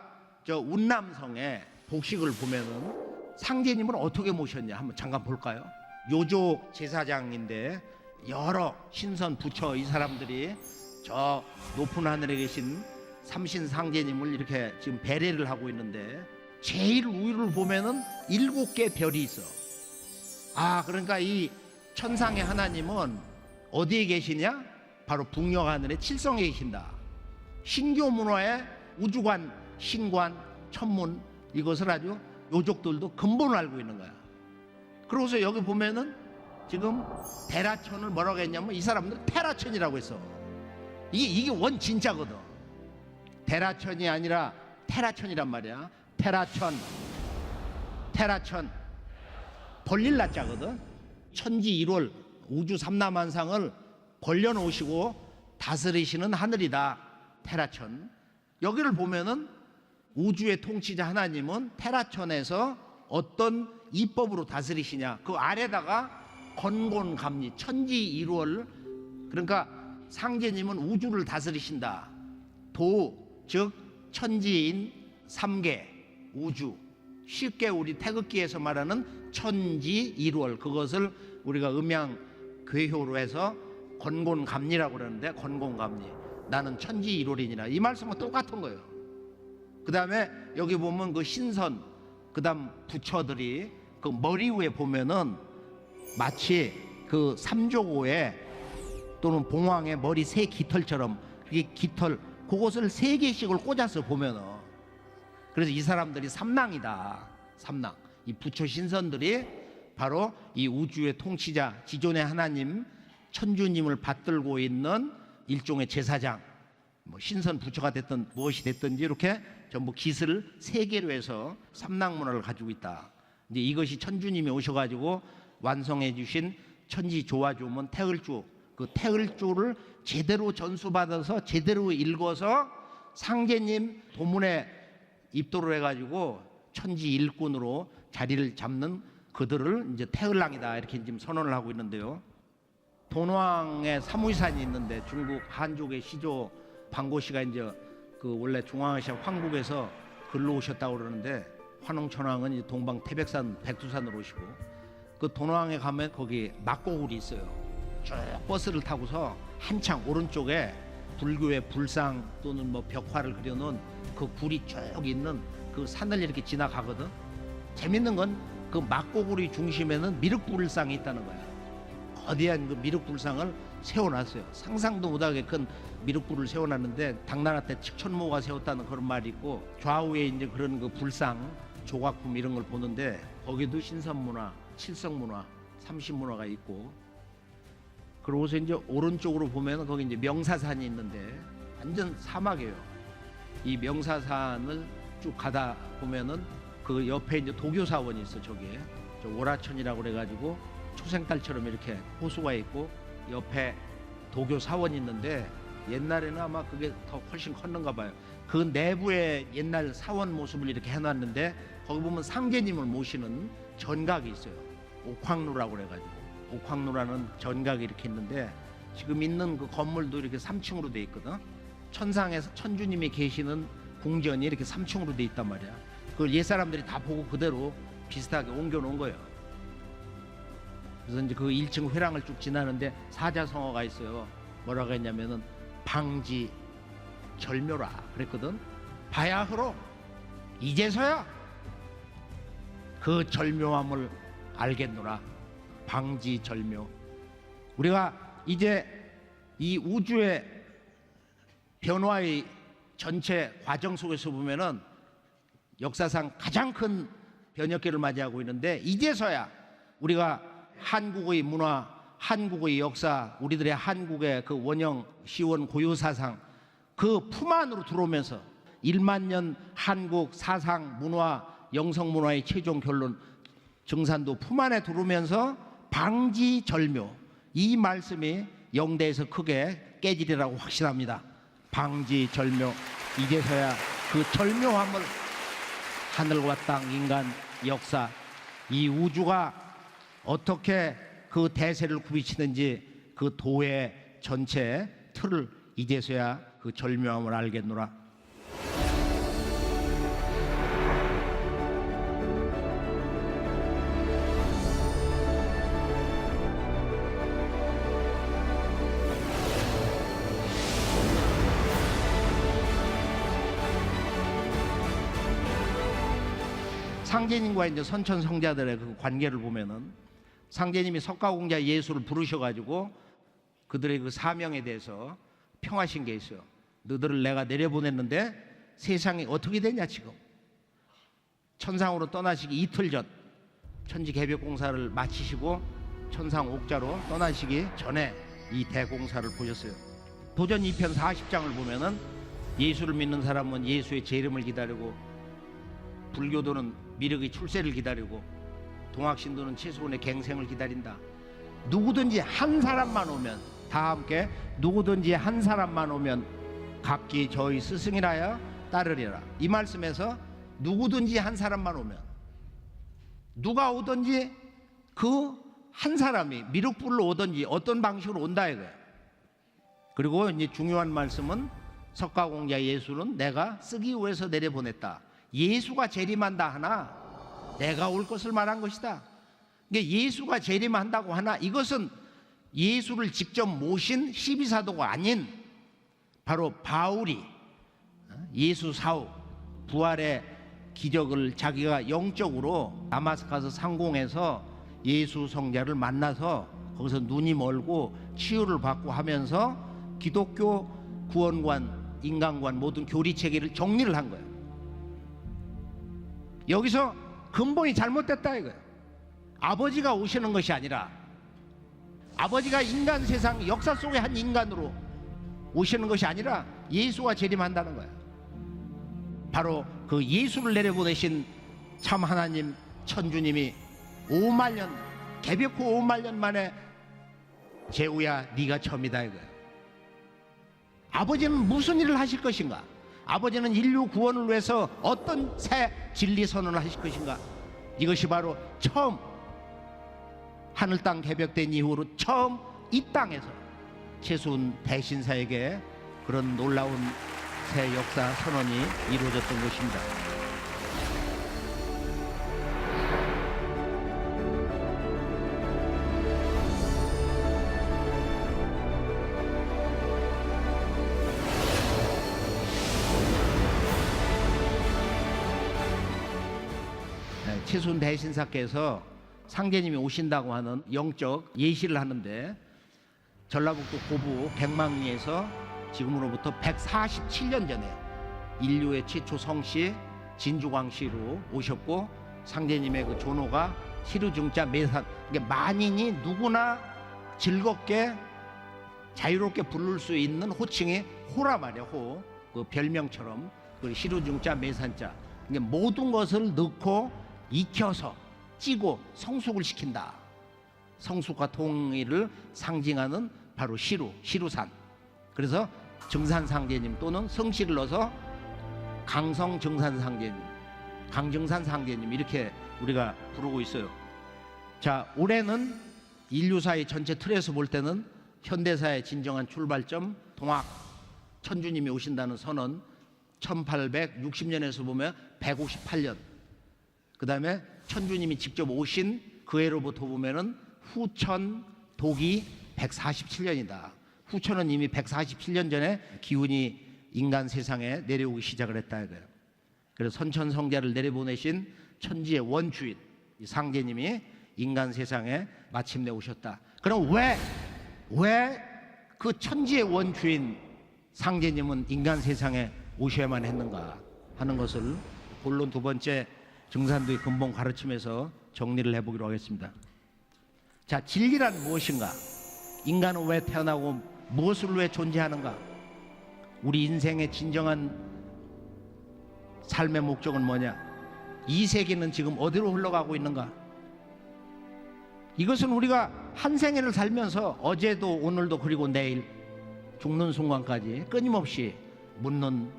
Speaker 2: 저 운남성의 복식을 보면은 상제님을 어떻게 모셨냐 한번 잠깐 볼까요? 요조 제사장인데 여러 신선 부처 이 사람들이 저 높은 하늘에 계신 삼신 상제님을 이렇게 지금 배례를 하고 있는데, 제일 위를 보면은 7개 별이 있어. 아, 그러니까 이 천상의 하나님은 어디에 계시냐? 바로 북녘 하늘의 칠성에 계신다. 신교 문화의 우주관, 신관, 천문, 이것을 아주 요족들도 근본을 알고 있는 거야. 그러고서 여기 보면은 지금 대라천을 뭐라고 했냐면 이 사람들 테라천이라고 했어. 이게 원 진짜거든. 대라천이 아니라 테라천이란 말이야. 테라천 벌릴 라자거든. 천지 일월 우주 삼라만상을 벌려놓으시고 다스리시는 하늘이다. 테라천. 여기를 보면은 우주의 통치자 하나님은 테라천에서 어떤 이법으로 다스리시냐, 그 아래다가 건곤감리 천지 일월, 그러니까 상제님은 우주를 다스리신다. 도, 즉 천지인 3개 우주, 쉽게 우리 태극기에서 말하는 천지 일월, 그것을 우리가 음양괴효로 해서 건곤감리라고 그러는데, 건곤감리, 나는 천지 일월이니라, 이 말씀은 똑같은 거예요. 그 다음에 여기 보면 그 신선, 그 다음 부처들이 그 머리 위에 보면은 마치 그 삼조고에 또는 봉황의 머리 세 깃털처럼, 그게 깃털, 그것을 3개씩을 꽂아서 보면은, 그래서 이 사람들이 삼랑이다. 삼랑. 이 부처 신선들이 바로 이 우주의 통치자 지존의 하나님 천주님을 받들고 있는 일종의 제사장, 뭐 신선 부처가 됐든 무엇이 됐든지 이렇게 전부 깃을 3개로 해서 삼랑문화를 가지고 있다. 이제 이것이 천주님이 오셔가지고 완성해 주신 천지 조화조문 태을주, 그 태을주를 제대로 전수받아서 제대로 읽어서 상제님 도문에 입도를 해가지고 천지 일꾼으로 자리를 잡는 그들을 이제 태을랑이다 이렇게 지금 선언을 하고 있는데요. 돈왕의 사무이산이 있는데, 중국 한족의 시조 방고씨가 이제 그 원래 중앙아시아 황국에서 글로 오셨다고 그러는데, 환웅천왕은 동방 태백산 백두산으로 오시고, 그 그 돈왕에 가면 거기 막고굴이 있어요. 쭉 버스를 타고서 한창 오른쪽에 불교의 불상 또는 뭐 벽화를 그려놓은 그 굴이 쭉 있는 그 산을 이렇게 지나가거든. 재밌는 건 그 막고굴이 중심에는 미륵불상이 있다는 거야. 거대한 그 미륵불상을 세워놨어요. 상상도 못하게 큰 미륵불을 세워놨는데 당나라 때 칙천모가 세웠다는 그런 말이 있고, 좌우에 이제 그런 그 불상 조각품 이런 걸 보는데 거기도 신선문화, 칠성문화, 삼신문화가 있고, 그러고서 이제 오른쪽으로 보면 거기 이제 명사산이 있는데 완전 사막이에요. 이 명사산을 쭉 가다 보면은 그 옆에 이제 도교사원이 있어. 저기에 저 오라천이라고 그래가지고 초생달처럼 이렇게 호수가 있고 옆에 도교사원이 있는데, 옛날에는 아마 그게 더 훨씬 컸는가 봐요. 그 내부에 옛날 사원 모습을 이렇게 해놨는데 거기 보면 상제님을 모시는 전각이 있어요. 옥황루라고 그래가지고, 옥황루라는 전각이 이렇게 있는데 지금 있는 그 건물도 이렇게 3층으로 돼 있거든. 천상에서 천주님이 계시는 궁전이 이렇게 3층으로 돼 있단 말이야. 그걸 옛사람들이 다 보고 그대로 비슷하게 옮겨놓은 거예요. 그래서 이제 그 1층 회랑을 쭉 지나는데 사자성어가 있어요. 뭐라고 했냐면은 방지 절묘라 그랬거든. 바야흐로 이제서야 그 절묘함을 알겠노라. 방지 절묘. 우리가 이제 이 우주의 변화의 전체 과정 속에서 보면은 역사상 가장 큰 변혁기를 맞이하고 있는데, 이제서야 우리가 한국의 문화, 한국의 역사, 우리들의 한국의 그 원형 시원 고유 사상 그 품 안으로 들어오면서 1만 년 한국 사상 문화 영성 문화의 최종 결론 증산도 품 안에 들어오면서 방지 절묘, 이 말씀이 영대에서 크게 깨지리라고 확신합니다. 방지 절묘. 이제서야 그 절묘함을 하늘과 땅, 인간, 역사, 이 우주가 어떻게 그 대세를 굽이치는지 그 도의 전체 틀을 이제서야 그 절묘함을 알겠노라. 상제님과 이제 선천 성자들의 그 관계를 보면은, 상제님이 석가공자 예수를 부르셔가지고 그들의 그 사명에 대해서 평하신 게 있어요. 너들을 내가 내려보냈는데 세상이 어떻게 되냐. 지금 천상으로 떠나시기 이틀 전 천지개벽공사를 마치시고 천상 옥자로 떠나시기 전에 이 대공사를 보셨어요. 도전 2편 40장을 보면은 예수를 믿는 사람은 예수의 재림을 기다리고, 불교도는 미륵의 출세를 기다리고, 동학신도는 최소원의 갱생을 기다린다. 누구든지 한 사람만 오면, 다 함께 누구든지 한 사람만 오면 각기 저희 스승이라야 따르리라. 이 말씀에서 누구든지 한 사람만 오면, 누가 오든지 그 한 사람이 미륵불로 오든지 어떤 방식으로 온다 이거예요. 그리고 이제 중요한 말씀은 석가공자 예수는 내가 쓰기 위해서 내려보냈다. 예수가 재림한다 하나 내가 올 것을 말한 것이다. 그러니까 예수가 재림한다고 하나 이것은 예수를 직접 모신 12사도가 아닌 바로 바울이 예수 사후 부활의 기적을 자기가 영적으로 다마스커스 상공에서 예수 성자를 만나서 거기서 눈이 멀고 치유를 받고 하면서 기독교 구원관, 인간관 모든 교리 체계를 정리를 한 거예요. 여기서 근본이 잘못됐다 이거예요. 아버지가 오시는 것이 아니라 아버지가 인간 세상 역사 속의 한 인간으로 오시는 것이 아니라 예수가 재림한다는 거예요. 바로 그 예수를 내려보내신 참 하나님 천주님이 5만 년 개벽 후 5만 년 만에 제우야 네가 처음이다 이거예요. 아버지는 무슨 일을 하실 것인가? 아버지는 인류 구원을 위해서 어떤 새 진리 선언을 하실 것인가? 이것이 바로 처음 하늘 땅 개벽된 이후로 처음 이 땅에서 최순 대신사에게 그런 놀라운 새 역사 선언이 이루어졌던 것입니다. 최순 대신사께서 상제님이 오신다고 하는 영적 예시를 하는데, 전라북도 고부 백망리에서 지금으로부터 147년 전에 인류의 최초 성씨 진주광씨로 오셨고, 상제님의 그 존호가 시루중자 매산, 그러니까 만인이 누구나 즐겁게 자유롭게 부를 수 있는 호칭이 호라 말이야. 호, 그 별명처럼 그 시루중자 매산자, 그러니까 모든 것을 넣고 익혀서 찌고 성숙을 시킨다. 성숙과 통일을 상징하는 바로 시루산. 그래서 증산상제님 또는 성씨를 넣어서 강성증산상제님, 강증산상제님 이렇게 우리가 부르고 있어요. 자, 올해는 인류사의 전체 틀에서 볼 때는 현대사의 진정한 출발점 동학 천주님이 오신다는 선언 1860년에서 보면 158년, 그 다음에 천주님이 직접 오신 그 해로부터 보면은 후천 도기 147년이다. 후천은 이미 147년 전에 기운이 인간 세상에 내려오기 시작을 했다 이거예요. 그래서 선천성자를 내려보내신 천지의 원주인 이 상제님이 인간 세상에 마침내 오셨다. 그럼 왜 그 천지의 원주인 상제님은 인간 세상에 오셔야만 했는가 하는 것을 본론 두 번째 증산도의 근본 가르침에서 정리를 해보기로 하겠습니다. 자, 진리란 무엇인가? 인간은 왜 태어나고 무엇을 왜 존재하는가? 우리 인생의 진정한 삶의 목적은 뭐냐? 이 세계는 지금 어디로 흘러가고 있는가? 이것은 우리가 한 생애를 살면서 어제도 오늘도 그리고 내일 죽는 순간까지 끊임없이 묻는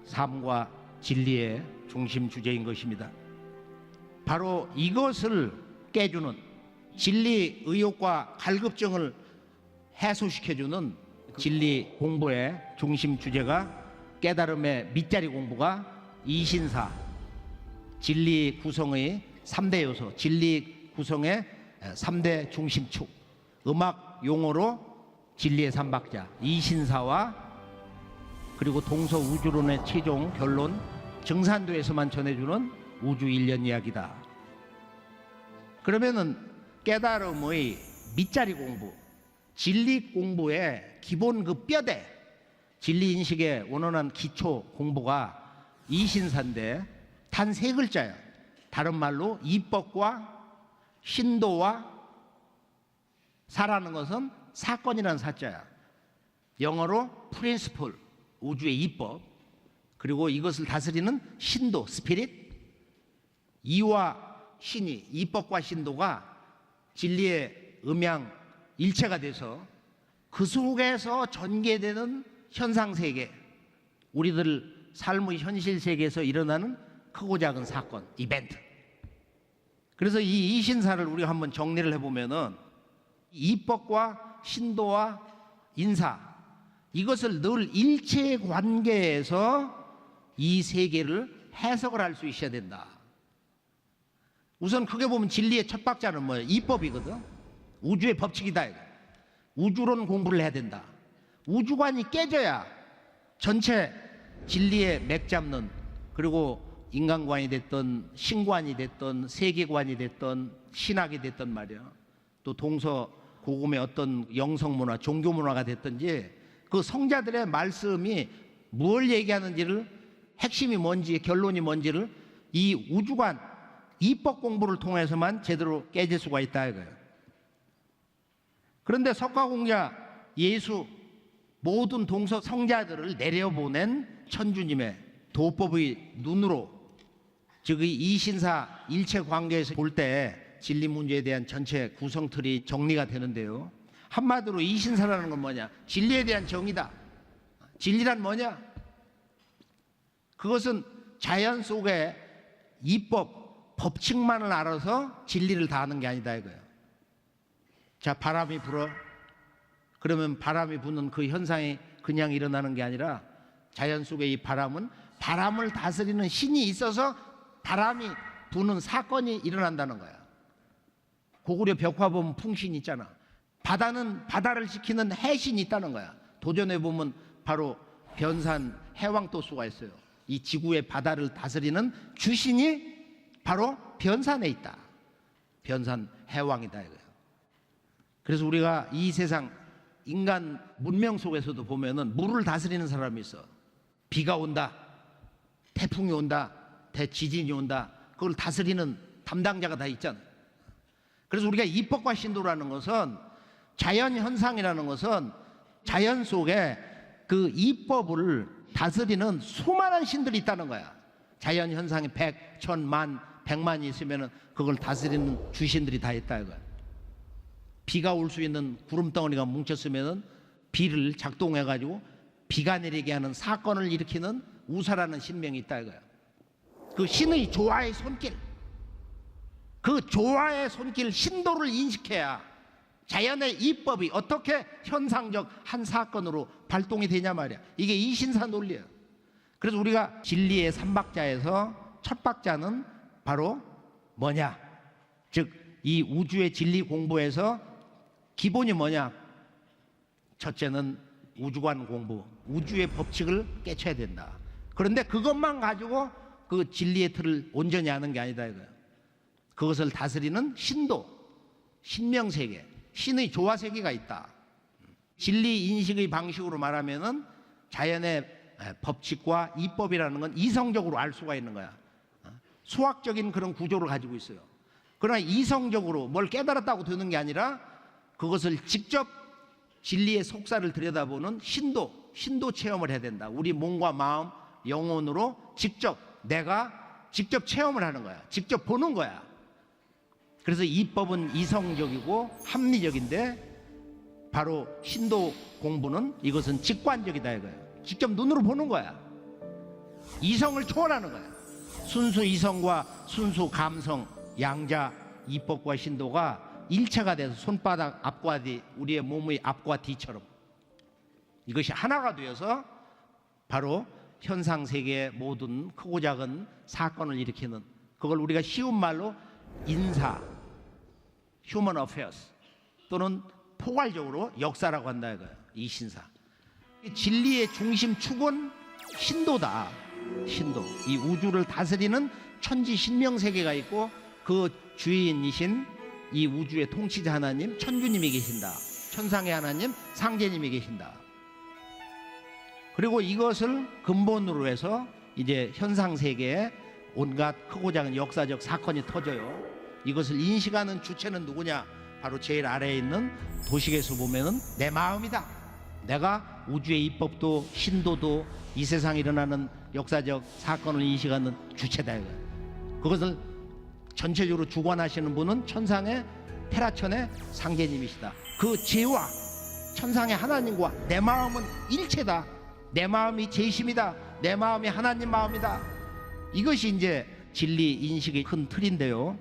Speaker 2: 삶과 진리의 중심 주제인 것입니다. 바로 이것을 깨주는 진리 의욕과 갈급증을 해소시켜주는 진리 공부의 중심 주제가 깨달음의 밑자리 공부가 이신사, 진리 구성의 3대 요소, 진리 구성의 3대 중심축, 음악 용어로 진리의 삼박자 이신사와 그리고 동서 우주론의 최종 결론 증산도에서만 전해주는 우주 일련 이야기다. 그러면은 깨달음의 밑자리 공부, 진리 공부의 기본 그 뼈대, 진리 인식의 원원한 기초 공부가 이신사인데 단 3글자야. 다른 말로 이법과 신도와 사라는 것은 사건이라는 사자야. 영어로 프린시플, 우주의 이법, 그리고 이것을 다스리는 신도, 스피릿. 이와 신이, 이법과 신도가 진리의 음양 일체가 돼서 그 속에서 전개되는 현상세계, 우리들 삶의 현실 세계에서 일어나는 크고 작은 사건, 이벤트. 그래서 이 이신사를 우리가 한번 정리를 해보면은 이법과 신도와 인사, 이것을 늘 일체 관계에서 이 세계를 해석을 할 수 있어야 된다. 우선 크게 보면 진리의 첫 박자는 뭐예요? 이법이거든. 우주의 법칙이다. 우주론 공부를 해야 된다. 우주관이 깨져야 전체 진리의 맥 잡는, 그리고 인간관이 됐던 신관이 됐던 세계관이 됐던 신학이 됐던 말이야. 또 동서 고금의 어떤 영성문화, 종교문화가 됐든지 그 성자들의 말씀이 뭘 얘기하는지를, 핵심이 뭔지, 결론이 뭔지를 이 우주관, 이법 공부를 통해서만 제대로 깨질 수가 있다 이거예요. 그런데 석가공자, 예수, 모든 동서 성자들을 내려보낸 천주님의 도법의 눈으로, 즉 이 이신사 일체 관계에서 볼 때 진리 문제에 대한 전체 구성틀이 정리가 되는데요. 한마디로 이신사라는 건 뭐냐? 진리에 대한 정의다. 진리란 뭐냐? 그것은 자연 속의 이법, 법칙만을 알아서 진리를 다하는 게 아니다 이거예요. 자, 바람이 불어. 그러면 바람이 부는 그 현상이 그냥 일어나는 게 아니라 자연 속의 이 바람은 바람을 다스리는 신이 있어서 바람이 부는 사건이 일어난다는 거야. 고구려 벽화 보면 풍신이 있잖아. 바다는 바다를 지키는 해신이 있다는 거야. 도전해 보면 바로 변산 해왕토수가 있어요. 이 지구의 바다를 다스리는 주신이 바로 변산에 있다. 변산 해왕이다 이거예요. 그래서 우리가 이 세상 인간 문명 속에서도 보면은 물을 다스리는 사람이 있어. 비가 온다, 태풍이 온다, 대지진이 온다. 그걸 다스리는 담당자가 다 있잖아요. 그래서 우리가 이법과 신도라는 것은, 자연 현상이라는 것은 자연 속에 그 이법을 다스리는 수많은 신들이 있다는 거야. 자연 현상이 100, 1000만, 100만이 있으면은 그걸 다스리는 주신들이 다 있다 이거야. 비가 올 수 있는 구름덩어리가 뭉쳤으면은 비를 작동해 가지고 비가 내리게 하는 사건을 일으키는 우사라는 신명이 있다 이거야. 그 신의 조화의 손길, 그 조화의 손길, 신도를 인식해야 자연의 이법이 어떻게 현상적 한 사건으로 발동이 되냐 말이야. 이게 이신사 논리야. 그래서 우리가 진리의 삼박자에서 첫 박자는 바로 뭐냐? 즉 이 우주의 진리 공부에서 기본이 뭐냐? 첫째는 우주관 공부, 우주의 법칙을 깨쳐야 된다. 그런데 그것만 가지고 그 진리의 틀을 온전히 아는 게 아니다 이거예요. 그것을 다스리는 신도, 신명세계, 신의 조화세계가 있다. 진리 인식의 방식으로 말하면은 자연의 법칙과 이법이라는 건 이성적으로 알 수가 있는 거야. 수학적인 그런 구조를 가지고 있어요. 그러나 이성적으로 뭘 깨달았다고 되는 게 아니라 그것을 직접 진리의 속사를 들여다보는 신도 체험을 해야 된다. 우리 몸과 마음, 영혼으로 내가 직접 체험을 하는 거야. 직접 보는 거야. 그래서 이법은 이성적이고 합리적인데 바로 신도 공부는 이것은 직관적이다 이거예요. 직접 눈으로 보는 거야. 이성을 초월하는 거야. 순수 이성과 순수 감성, 양자, 이법과 신도가 일체가 돼서 손바닥 앞과 뒤, 우리의 몸의 앞과 뒤처럼 이것이 하나가 되어서 바로 현상세계의 모든 크고 작은 사건을 일으키는, 그걸 우리가 쉬운 말로 인사, 휴먼 어페어스 또는 포괄적으로 역사라고 한다 이거예요. 이 신사. 진리의 중심 축은 신도다. 신도. 이 우주를 다스리는 천지 신명세계가 있고 그 주인이신 이 우주의 통치자 하나님, 천주님이 계신다. 천상의 하나님, 상제님이 계신다. 그리고 이것을 근본으로 해서 이제 현상세계에 온갖 크고 작은 역사적 사건이 터져요. 이것을 인식하는 주체는 누구냐? 바로 제일 아래에 있는 도식에서 보면은 내 마음이다. 내가 우주의 이법도 신도도 이 세상에 일어나는 역사적 사건을 인식하는 주체다. 그것을 전체적으로 주관하시는 분은 천상의 테라천의 상제님이시다. 그 제와 천상의 하나님과 내 마음은 일체다. 내 마음이 제심이다. 내 마음이 하나님 마음이다. 이것이 이제 진리 인식의 큰 틀인데요.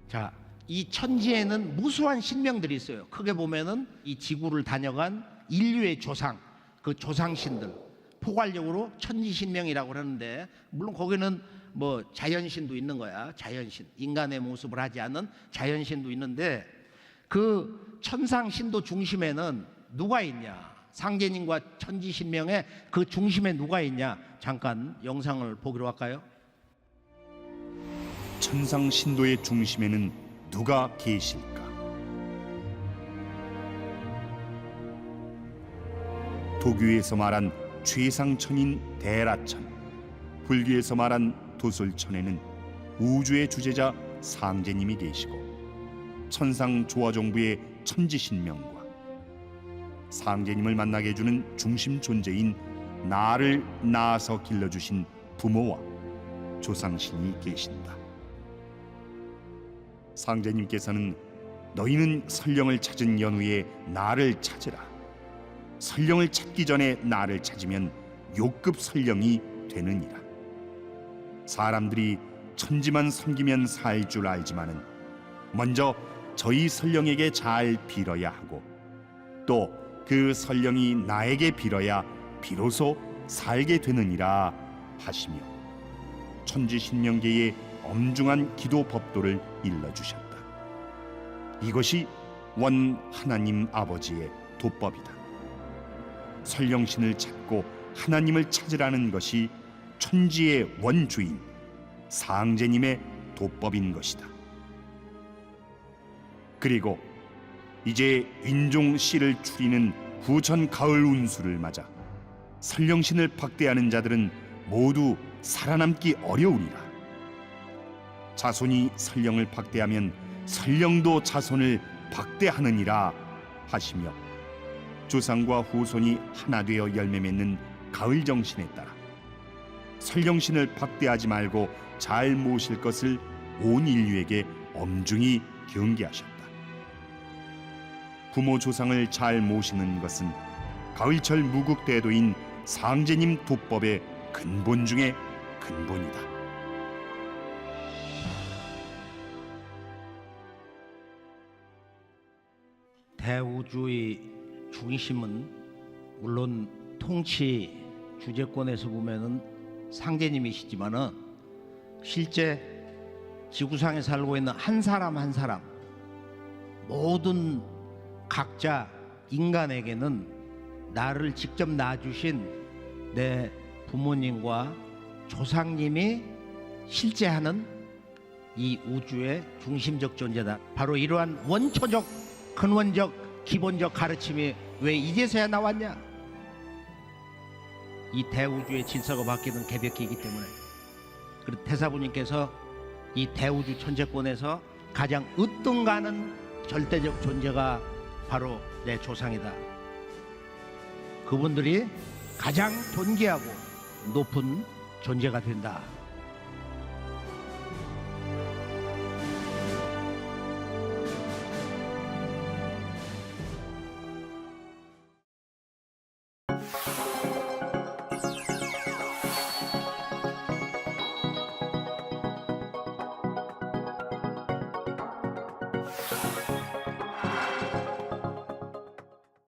Speaker 2: 자, 이 천지에는 무수한 신명들이 있어요. 크게 보면은 이 지구를 다녀간 인류의 조상, 그 조상신들, 포괄적으로 천지신명이라고 하는데, 물론 거기는 뭐 자연신도 있는 거야. 자연신, 인간의 모습을 하지 않는 자연신도 있는데, 그 천상신도 중심에는 누가 있냐? 상제님과 천지신명의 그 중심에 누가 있냐? 잠깐 영상을 보기로 할까요?
Speaker 1: 천상 신도의 중심에는 누가 계실까? 도교에서 말한 최상천인 대라천, 불교에서 말한 도솔천에는 우주의 주제자 상제님이 계시고, 천상 조화정부의 천지신명과 상제님을 만나게 해주는 중심 존재인 나를 낳아서 길러주신 부모와 조상신이 계신다. 상제님께서는 너희는 설령을 찾은 연후에 나를 찾으라. 설령을 찾기 전에 나를 찾으면 요급 설령이 되느니라. 사람들이 천지만 섬기면 살 줄 알지만은 먼저 저희 설령에게 잘 빌어야 하고, 또 그 설령이 나에게 빌어야 비로소 살게 되느니라 하시며, 천지신명계의 엄중한 기도 법도를 일러주셨다. 이것이 원 하나님 아버지의 도법이다. 설령신을 찾고 하나님을 찾으라는 것이 천지의 원주인 상제님의 도법인 것이다. 그리고 이제 인종 씨를 추리는 후천 가을 운수를 맞아 설령신을 박대하는 자들은 모두 살아남기 어려우리라. 자손이 설령을 박대하면 설령도 자손을 박대하느니라 하시며, 조상과 후손이 하나 되어 열매 맺는 가을 정신에 따라 설령신을 박대하지 말고 잘 모실 것을 온 인류에게 엄중히 경계하셨다. 부모 조상을 잘 모시는 것은 가을철 무국대도인 상제님 도법의 근본 중의 근본이다.
Speaker 2: 대우주의 중심은 물론 통치 주재권에서 보면은 상제님이시지만은 실제 지구상에 살고 있는 한 사람 한 사람 모든 각자 인간에게는 나를 직접 낳아주신 내 부모님과 조상님이 실제 하는 이 우주의 중심적 존재다. 바로 이러한 원초적 근원적 기본적 가르침이 왜 이제서야 나왔냐? 이 대우주의 질서가 바뀌는 개벽기이기 때문에. 그리고 태사부님께서 이 대우주 천재권에서 가장 으뜸가는 절대적 존재가 바로 내 조상이다. 그분들이 가장 존귀하고 높은 존재가 된다.